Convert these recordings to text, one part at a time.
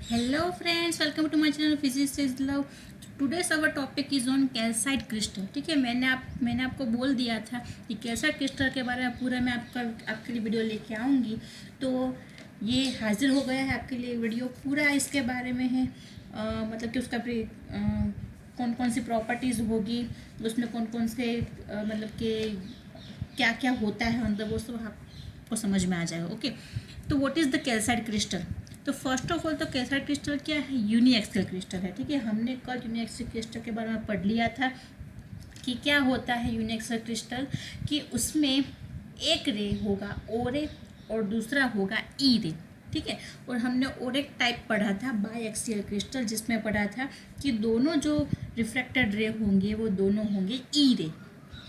Hello friends, welcome to my channel Physics is Love. Today's our topic is on calcite crystal. ठीक है, मैंने आपको बोल दिया था कि कैल्साइट क्रिस्टल के बारे में पूरा मैं आपके लिए वीडियो लेके आऊँगी. तो ये हाजिर हो गया है आपके लिए वीडियो. पूरा इसके बारे में है, मतलब कि उसका कौन कौन सी प्रॉपर्टीज़ होगी, उसमें कौन कौन से मतलब कि क्या क्या होता है अंदर, वो सब आपको समझ में आ जाएगा. ओके, तो what is the calcite crystal. तो फर्स्ट ऑफ ऑल तो कैल्साइट क्रिस्टल क्या है? यूनिएक्सल क्रिस्टल है. ठीक है, हमने कल यूनिएक्सल क्रिस्टल के बारे में पढ़ लिया था कि क्या होता है यूनिएक्सल क्रिस्टल, कि उसमें एक रे होगा ओ रे और दूसरा होगा ई रे. ठीक है, और हमने और एक टाइप पढ़ा था बाई एक्सियल क्रिस्टल, जिसमें पढ़ा था कि दोनों जो रिफ्रैक्टेड रे होंगे वो दोनों होंगे ई रे.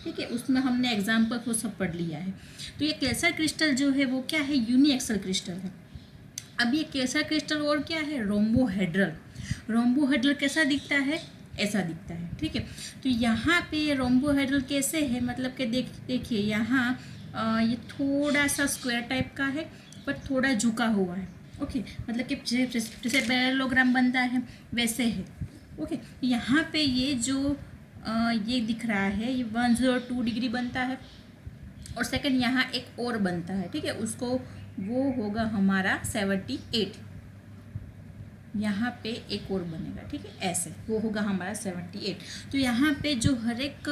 ठीक है, उसमें हमने एग्जाम्पल वो सब पढ़ लिया है. तो ये कैल्साइट क्रिस्टल जो है वो क्या है? यूनिएक्सल क्रिस्टल है. अब ये कैसा क्रिस्टल और क्या है? रोम्बोहेड्रल. रोम्बोहेड्रल कैसा दिखता है? ऐसा दिखता है. ठीक है, तो यहाँ पे ये रोम्बोहेड्रल कैसे है, मतलब कि देखिए यहाँ ये थोड़ा सा स्क्वायर टाइप का है पर थोड़ा झुका हुआ है. ओके, मतलब कि जैसे पैरेललोग्राम बनता है वैसे है. ओके, यहाँ पे ये जो ये दिख रहा है ये 102 डिग्री बनता है और सेकंड यहाँ एक और बनता है. ठीक है, उसको वो होगा हमारा 78. यहाँ पे एक और बनेगा. ठीक है, ऐसे वो होगा हमारा 78. तो यहाँ पे जो हर एक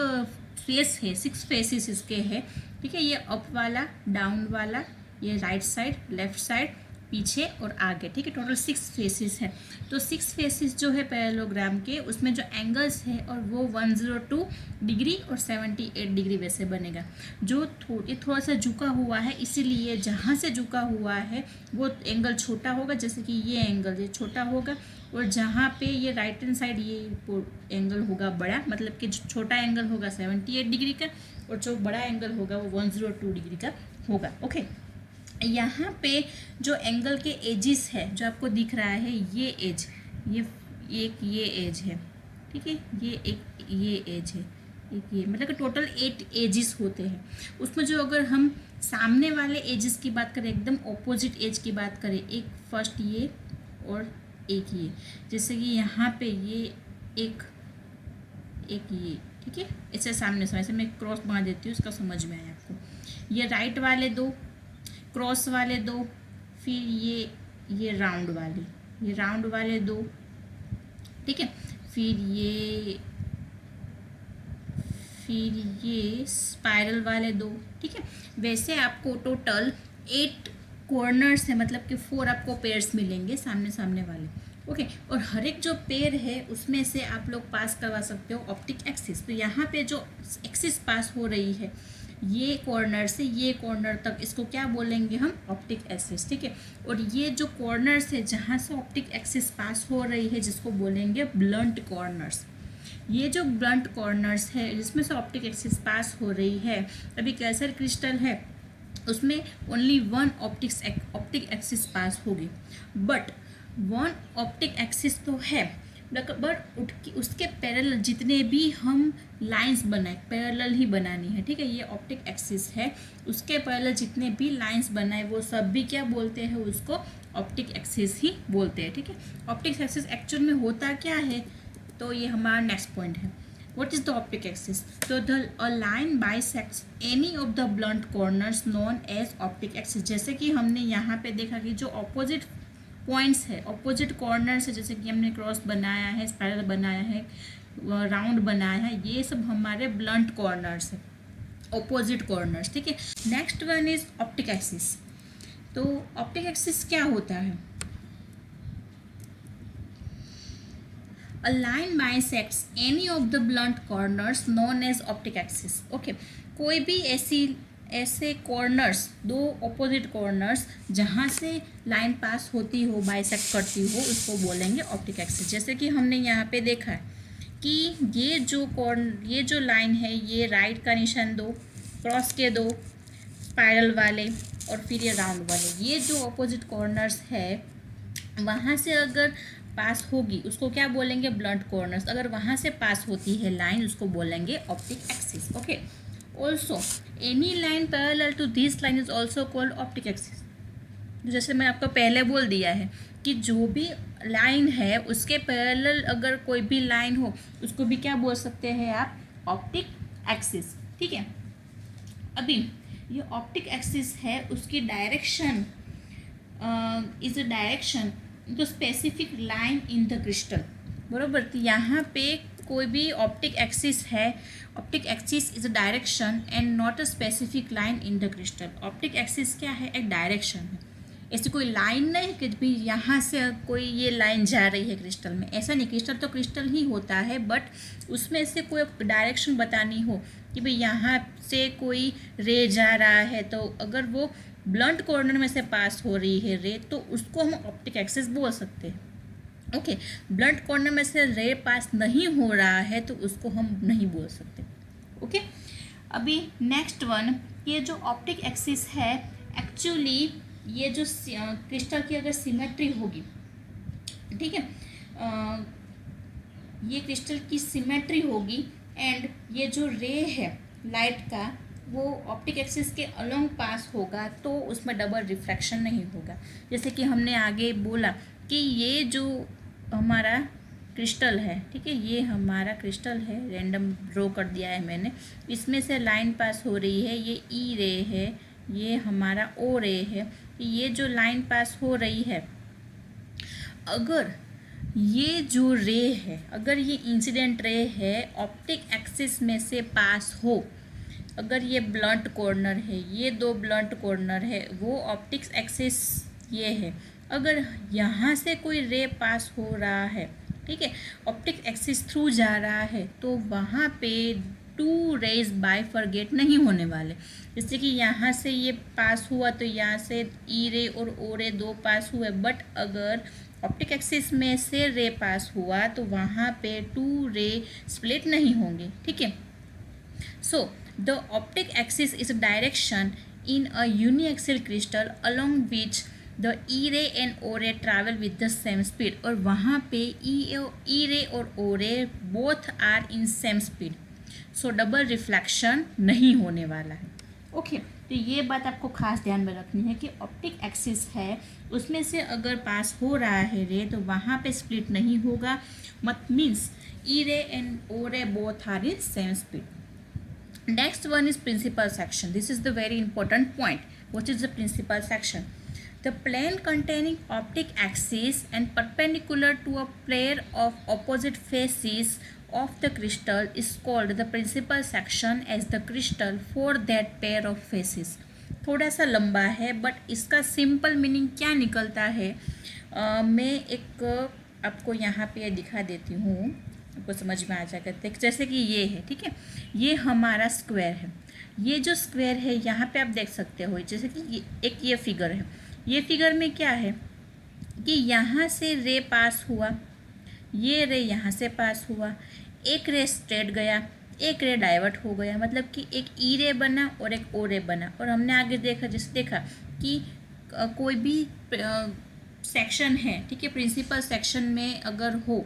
फेस है, 6 फेसेस इसके हैं. ठीक है, ये अप वाला, डाउन वाला, ये राइट साइड, लेफ्ट साइड, पीछे और आगे. ठीक है, टोटल 6 फेसेस हैं. तो 6 फेसेस जो है पैरेललोग्राम के, उसमें जो एंगल्स है और वो 102 डिग्री और 78 डिग्री वैसे बनेगा. जो थोड़ा सा झुका हुआ है, इसीलिए जहाँ से झुका हुआ है वो एंगल छोटा होगा. जैसे कि ये एंगल ये छोटा होगा और जहाँ पे ये राइट हैंड साइड ये एंगल होगा बड़ा, मतलब कि छोटा एंगल होगा 78 डिग्री का और जो बड़ा एंगल होगा वो 102 डिग्री का होगा. ओके, यहाँ पे जो एंगल के एजिस है जो आपको दिख रहा है, ये एज, ये एक ये एज है. ठीक है, ये एक ये एज है, एक ये, मतलब कि टोटल 8 एजिस होते हैं. उसमें जो अगर हम सामने वाले एजिस की बात करें, एकदम ऑपोजिट एज की बात करें, एक फर्स्ट ये और एक ये, जैसे कि यहाँ पे ये एक ये. ठीक है, ऐसे सामने से ऐसे मैं क्रॉस बना देती हूँ, इसका समझ में आया आपको. ये राइट वाले दो, क्रॉस वाले दो, फिर ये राउंड वाले दो. ठीक है, फिर ये स्पाइरल वाले दो. ठीक है, वैसे आपको टोटल 8 कॉर्नर्स है, मतलब कि 4 आपको पेयर्स मिलेंगे सामने वाले. ओके, और हर एक जो पेयर है उसमें से आप लोग पास करवा सकते हो ऑप्टिक एक्सिस. तो यहाँ पे जो एक्सिस पास हो रही है ये कॉर्नर से ये कॉर्नर तक, इसको क्या बोलेंगे हम? Optic axis. ठीक है, और ये जो कॉर्नर्स है जहाँ से ऑप्टिक एक्सिस पास हो रही है, जिसको बोलेंगे ब्लंट कॉर्नर्स. ये जो ब्लंट कॉर्नर्स है जिसमें से ऑप्टिक एक्सिस पास हो रही है, अभी कैल्साइट क्रिस्टल है उसमें ओनली 1 ऑप्टिक एक्सिस पास होगी. बट 1 ऑप्टिक एक्सिस तो है, बट उसके पैरेलल जितने भी हम लाइंस बनाए, पैरेलल ही बनानी है. ठीक है, ये ऑप्टिक एक्सिस है, उसके पैरेलल जितने भी लाइंस बनाए वो सब भी क्या बोलते हैं? उसको ऑप्टिक एक्सिस ही बोलते हैं. ठीक है, ऑप्टिक एक्सिस एक्चुअल में होता क्या है, तो ये हमारा नेक्स्ट पॉइंट है. What is the optic axis? So a line bisects any of the blunt corners known as optic axis. जैसे कि हमने यहाँ पे देखा कि जो ऑपोजिट पॉइंट्स है, ऑपोजिट कॉर्नर्स है, जैसे कि हमने क्रॉस बनाया है, स्पाइरल बनाया है, राउंड बनाया है, ये सब हमारे ब्लंट कॉर्नर्स है, ऑपोजिट कॉर्नर्स. ठीक है, next one is optic axis. तो ऑप्टिक एक्सिस क्या होता है? A line bisects any of the blunt corners known as optic axis. Okay, कोई भी ऐसे कॉर्नर्स, 2 ऑपोजिट कॉर्नर्स जहाँ से लाइन पास होती हो, बाइसेक्ट करती हो, उसको बोलेंगे ऑप्टिक एक्सिस. जैसे कि हमने यहाँ पे देखा है कि ये जो लाइन है, ये राइट का निशान 2, क्रॉस के 2, स्पाइरल वाले और फिर ये राउंड वाले, ये जो ऑपोजिट कॉर्नर्स है वहाँ से अगर पास होगी उसको क्या बोलेंगे? Blunt corners. अगर वहाँ से पास होती है लाइन उसको बोलेंगे optic axis. Okay, also any line parallel to this line is also called optic axis. तो जैसे मैं आपको पहले बोल दिया है कि जो भी लाइन है उसके पैरेलल अगर कोई भी लाइन हो उसको भी क्या बोल सकते हैं आप, ऑप्टिक एक्सिस। ठीक है, अभी ये ऑप्टिक एक्सिस है, उसकी direction is a direction the specific line in the crystal, बरोबर। तो यहाँ पे कोई भी ऑप्टिक एक्सिस है, optic axis is a direction and not a specific line in the crystal. Optic axis क्या है, एक डायरेक्शन है, ऐसी कोई लाइन नहीं कि भी यहाँ से कोई ये लाइन जा रही है क्रिस्टल में, ऐसा नहीं। क्रिस्टल तो क्रिस्टल ही होता है, बट उसमें से कोई डायरेक्शन बतानी हो कि भाई यहाँ से कोई रे जा रहा है, तो अगर वो ब्लंट कॉर्नर में से पास हो रही है रे, तो उसको हम ऑप्टिक एक्सिस बोल सकते हैं। ओके, ब्लंट कॉर्नर में से रे पास नहीं हो रहा है तो उसको हम नहीं बोल सकते। ओके, अभी नेक्स्ट वन, ये जो ऑप्टिक एक्सिस है एक्चुअली ये जो क्रिस्टल की अगर सिमेट्री होगी, ठीक है, ये क्रिस्टल की सिमेट्री होगी एंड ये जो रे है लाइट का वो ऑप्टिक एक्सिस के अलोंग पास होगा, तो उसमें डबल रिफ्रैक्शन नहीं होगा। जैसे कि हमने आगे बोला कि ये जो हमारा क्रिस्टल है, ठीक है, ये हमारा क्रिस्टल है, रैंडम ड्रॉ कर दिया है मैंने, इसमें से लाइन पास हो रही है, ये ई रे है, ये हमारा ओ रे है। ये जो लाइन पास हो रही है, अगर ये जो रे है, अगर ये इंसिडेंट रे है ऑप्टिक एक्सिस में से पास हो, अगर ये ब्लंट कॉर्नर है, ये दो ब्लंट कॉर्नर है, वो ऑप्टिक्स एक्सिस ये है, अगर यहाँ से कोई रे पास हो रहा है, ठीक है, ऑप्टिक एक्सिस थ्रू जा रहा है, तो वहाँ पे टू रेज बाइफरगेट नहीं होने वाले। जैसे कि यहाँ से ये पास हुआ तो यहाँ से ई रे और ओ रे दो पास हुए, बट अगर ऑप्टिक एक्सिस में से रे पास हुआ तो वहाँ पे टू रे स्प्लिट नहीं होंगे। ठीक है, so the optic axis is a direction in a uniaxial crystal along which the E ray and O ray travel with the same speed, और वहाँ पे E ray और O ray both are in same speed, so double reflection नहीं होने वाला है। Okay, तो ये बात आपको खास ध्यान में रखनी है कि ऑप्टिक एक्सिस है उसमें से अगर पास हो रहा है रे तो वहाँ पे स्प्लिट नहीं होगा, मत means E ray and O ray both are in same speed. Next one is principal section. This is the very important point. What is the principal section? The plane containing optic axis and perpendicular to a pair of opposite faces of the crystal is called the principal section as the crystal for that pair of faces. थोड़ा सा लंबा है but इसका simple meaning क्या निकलता है मैं एक आपको यहाँ पे दिखा देती हूँ, आपको समझ में आ जाएगा। जैसे कि ये है, ठीक है, ये हमारा स्क्वायर है, ये जो स्क्वायर है यहाँ पे आप देख सकते हो, जैसे कि ये फिगर है, ये फिगर में क्या है कि यहाँ से रे पास हुआ, ये रे यहाँ से पास हुआ, एक रे स्ट्रेट गया, एक रे डाइवर्ट हो गया, मतलब कि एक ई रे बना और एक ओ रे बना। और हमने आगे देखा, जैसे देखा कि कोई भी सेक्शन है, ठीक है, प्रिंसिपल सेक्शन में अगर हो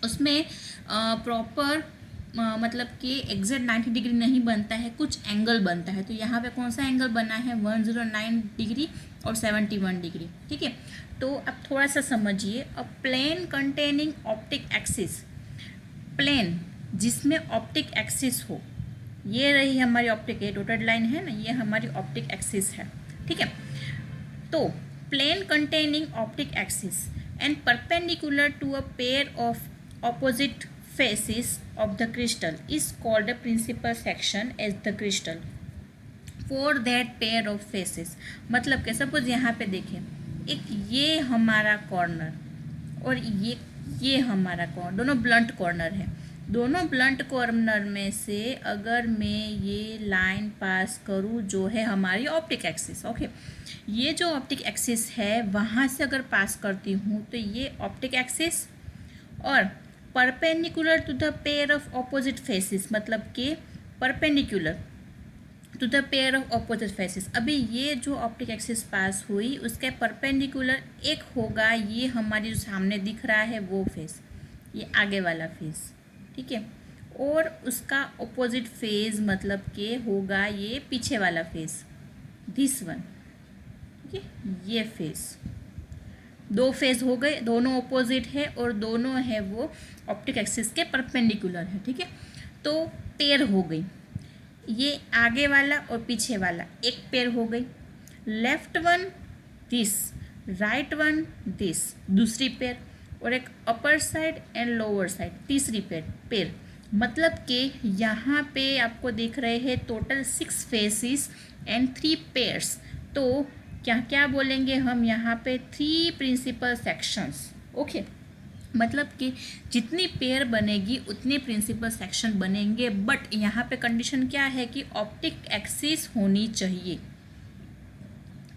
उसमें प्रॉपर मतलब कि एग्जैक्ट 90 डिग्री नहीं बनता है, कुछ एंगल बनता है। तो यहाँ पे कौन सा एंगल बना है, 109 डिग्री और 71 डिग्री। ठीक है, तो अब थोड़ा सा समझिए। A plane containing optic axis, plane जिसमें ऑप्टिक एक्सिस हो, ये रही हमारी ऑप्टिक, ये डॉटेड लाइन है ना, ये हमारी ऑप्टिक एक्सिस है। ठीक है, तो plane containing optic axis and perpendicular to a pair of opposite faces of the crystal is called a principal section as the crystal for that pair of faces। मतलब कि सपोज यहाँ पे देखें, एक ये हमारा कॉर्नर और ये हमारा कॉर्नर, दोनों ब्लंट कॉर्नर है। दोनों ब्लंट कॉर्नर में से अगर मैं ये लाइन पास करूँ जो है हमारी ऑप्टिक एक्सिस, ओके, ये जो ऑप्टिक एक्सिस है वहाँ से अगर पास करती हूँ तो ये ऑप्टिक एक्सिस और perpendicular to the pair of opposite faces, मतलब कि perpendicular to the pair of opposite faces. अभी ये जो ऑप्टिक एक्सिस पास हुई उसके परपेंडिकुलर एक होगा ये हमारी जो सामने दिख रहा है वो फेस, ये आगे वाला फेस, ठीक है, और उसका ऑपोजिट फेस मतलब कि होगा ये पीछे वाला फेस, दिस वन। ठीक ठीक है, ये फेस, दो फेज हो गए, दोनों ऑपोजिट है और दोनों है वो ऑप्टिक एक्सिस के परपेंडिकुलर है। ठीक है, तो पेयर हो गई, ये आगे वाला और पीछे वाला एक पेयर हो गई, left one this, right one this दूसरी पेयर, और एक upper side and lower side तीसरी पेयर। मतलब कि यहाँ पे आपको दिख रहे हैं टोटल 6 फेसिस एंड 3 पेयर्स। तो क्या क्या बोलेंगे हम यहाँ पे, 3 प्रिंसिपल सेक्शंस। ओके, मतलब कि जितनी पेयर बनेगी उतने प्रिंसिपल सेक्शन बनेंगे, बट यहाँ पे कंडीशन क्या है कि ऑप्टिक एक्सिस होनी चाहिए।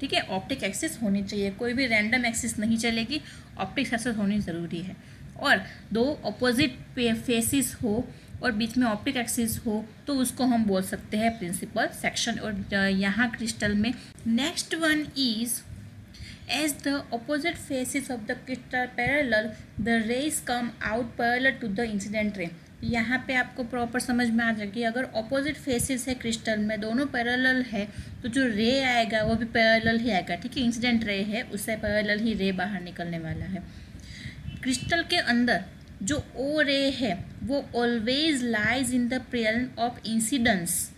ठीक है, ऑप्टिक एक्सिस होनी चाहिए, कोई भी रैंडम एक्सिस नहीं चलेगी, ऑप्टिक एक्सिस होनी ज़रूरी है। और दो अपोजिट फेसिस हो और बीच में ऑप्टिक एक्सिस हो तो उसको हम बोल सकते हैं प्रिंसिपल सेक्शन। और यहाँ क्रिस्टल में next one is as the opposite faces of the crystal parallel, the rays come out parallel to the incident ray। यहाँ पे आपको प्रॉपर समझ में आ जाएगी, अगर ऑपोजिट फेसेस है क्रिस्टल में, दोनों पैरेलल है, तो जो रे आएगा वो भी पैरेलल ही आएगा। ठीक है, इंसिडेंट रे है, उससे पैरेलल ही रे बाहर निकलने वाला है। क्रिस्टल के अंदर जो ओ रे है वो always lies in the plane of incidence,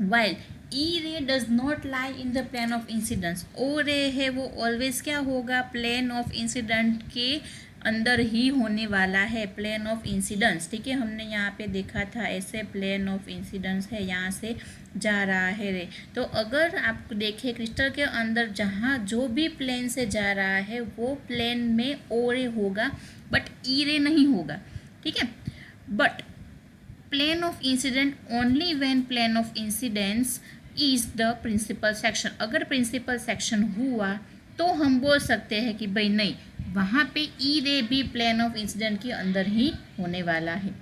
while E ray does not lie in the plane of incidence. O ray है वो ऑलवेज क्या होगा, प्लेन ऑफ इंसिडेंट के अंदर ही होने वाला है, प्लेन ऑफ इंसिडेंस। ठीक है, हमने यहाँ पे देखा था ऐसे प्लेन ऑफ इंसिडेंस है, यहाँ से जा रहा है रे। तो अगर आप देखें क्रिस्टल के अंदर जहाँ जो भी प्लेन से जा रहा है वो प्लेन में ओ रे होगा, बट ई रे नहीं होगा। ठीक है, but plane of incident only when plane of incidence is the principal section. अगर प्रिंसिपल सेक्शन हुआ तो हम बोल सकते हैं कि भाई नहीं, वहाँ पे ई रे भी प्लेन ऑफ इंसिडेंट के अंदर ही होने वाला है।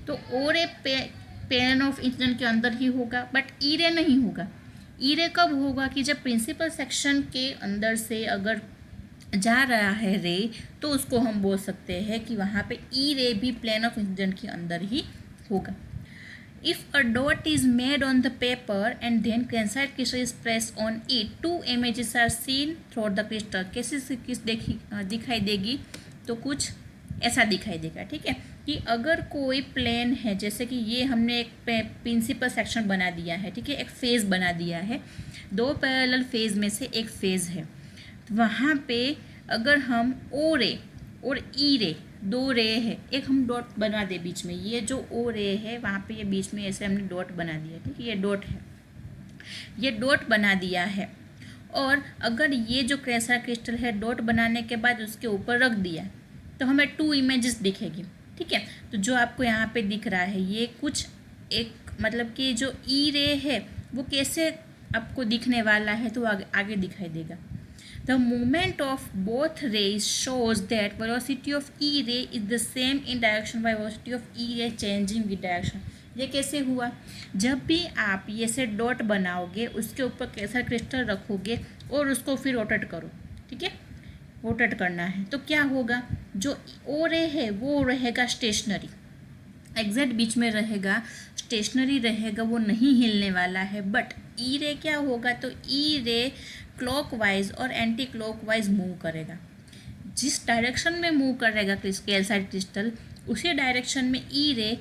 तो ओ रे प्लेन ऑफ इंसिडेंट के अंदर ही होगा, बट ई रे नहीं होगा। ई रे कब होगा कि जब प्रिंसिपल सेक्शन के अंदर से अगर जा रहा है रे, तो उसको हम बोल सकते हैं कि वहाँ पे ई रे भी प्लेन ऑफ इंसिडेंट के अंदर ही होगा। If a dot is made on the paper and then calcite crystal is pressed on it, 2 images are seen through the crystal। कैसे किस दिखाई देगी, तो कुछ ऐसा दिखाई देगा। ठीक है, कि अगर कोई प्लेन है, जैसे कि ये हमने एक प्रिंसिपल सेक्शन बना दिया है, ठीक है, एक फेज बना दिया है, 2 पैरेलल फेज में से एक फेज है, तो वहाँ पे अगर हम ओ रे और ई रे, 2 रे है, एक हम डॉट बना दे बीच में, ये जो ओ रे है वहाँ पे ये बीच में ऐसे हमने डॉट बना दिया। ठीक है, ये डॉट है, ये डॉट बना दिया है। और अगर ये जो कैसा क्रिस्टल है डॉट बनाने के बाद उसके ऊपर रख दिया तो हमें 2 इमेजेस दिखेगी। ठीक है, तो जो आपको यहाँ पे दिख रहा है ये कुछ एक, मतलब कि जो ई रे है वो कैसे आपको दिखने वाला है, तो आगे दिखाई देगा। The movement of both rays shows that velocity of E ray is the same in direction by velocity of E ray changing with direction। ये कैसे हुआ, जब भी आप ये से डॉट बनाओगे उसके ऊपर कैसा क्रिस्टल रखोगे और उसको फिर रोटेट करो। ठीक है, रोटेट करना है तो क्या होगा, जो ओ रे है वो रहेगा स्टेशनरी, एग्जैक्ट बीच में रहेगा, स्टेशनरी रहेगा, वो नहीं हिलने वाला है। बट ई रे क्या होगा, तो ई रे क्लॉकवाइज और एंटी क्लॉकवाइज मूव करेगा। जिस डायरेक्शन में मूव करेगा कैल्साइट क्रिस्टल, उसी डायरेक्शन में ई रे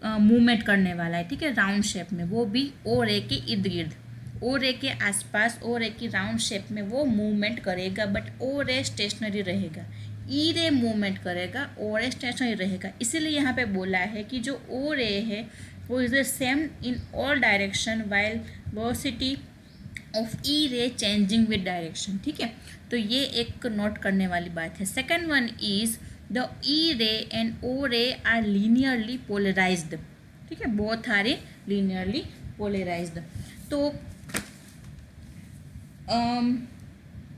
मूवमेंट करने वाला है। ठीक है, राउंड शेप में, वो भी ओ रे के इर्द गिर्द, ओ रे के आसपास, ओ रे की राउंड शेप में वो मूवमेंट करेगा, बट ओ रे स्टेशनरी रहेगा। ई रे मूवमेंट करेगा, ओ रे स्टेशनरी रहेगा। इसीलिए यहाँ पे बोला है कि जो ओ रे है वो is the same in all direction while velocity of E ray changing with direction. ठीक है, तो ये एक नोट करने वाली बात है। सेकेंड वन इज द ई रे एंड ओ रे आर लीनियरली पोलराइज्ड। ठीक है, बोथ आर लीनियरली पोलराइज्ड। तो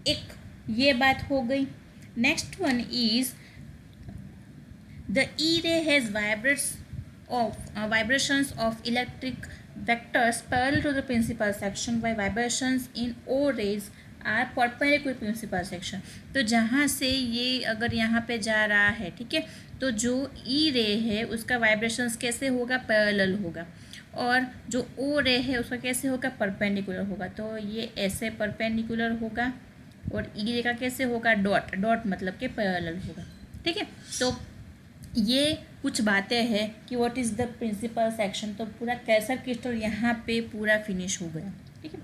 एक ये बात हो गई। नेक्स्ट वन इज द ई रे has vibrations of electric vectors parallel to the principal section, while vibrations in O rays are perpendicular to principal section। तो जहाँ से ये अगर यहाँ पे जा रहा है, ठीक है, तो जो ई रे है उसका वाइब्रेशंस कैसे होगा, पैरेलल होगा। और जो ओ रे है उसका कैसे होगा, परपेंडिकुलर होगा, तो ये ऐसे परपेंडिकुलर होगा। और ई रे का कैसे होगा, डॉट, डॉट मतलब कि पैरेलल होगा। ठीक है, तो ये कुछ बातें हैं कि what is the principal section. तो पूरा कैल्साइट क्रिस्टल यहाँ पे पूरा फिनिश हो गया। ठीक है,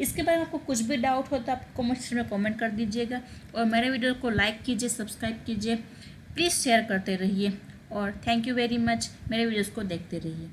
इसके बारे में आपको कुछ भी डाउट हो तो आप कमेंट सेक्शन में कमेंट कर दीजिएगा, और मेरे वीडियो को लाइक कीजिए, सब्सक्राइब कीजिए, प्लीज़ शेयर करते रहिए, और थैंक यू वेरी मच, मेरे वीडियोज़ को देखते रहिए।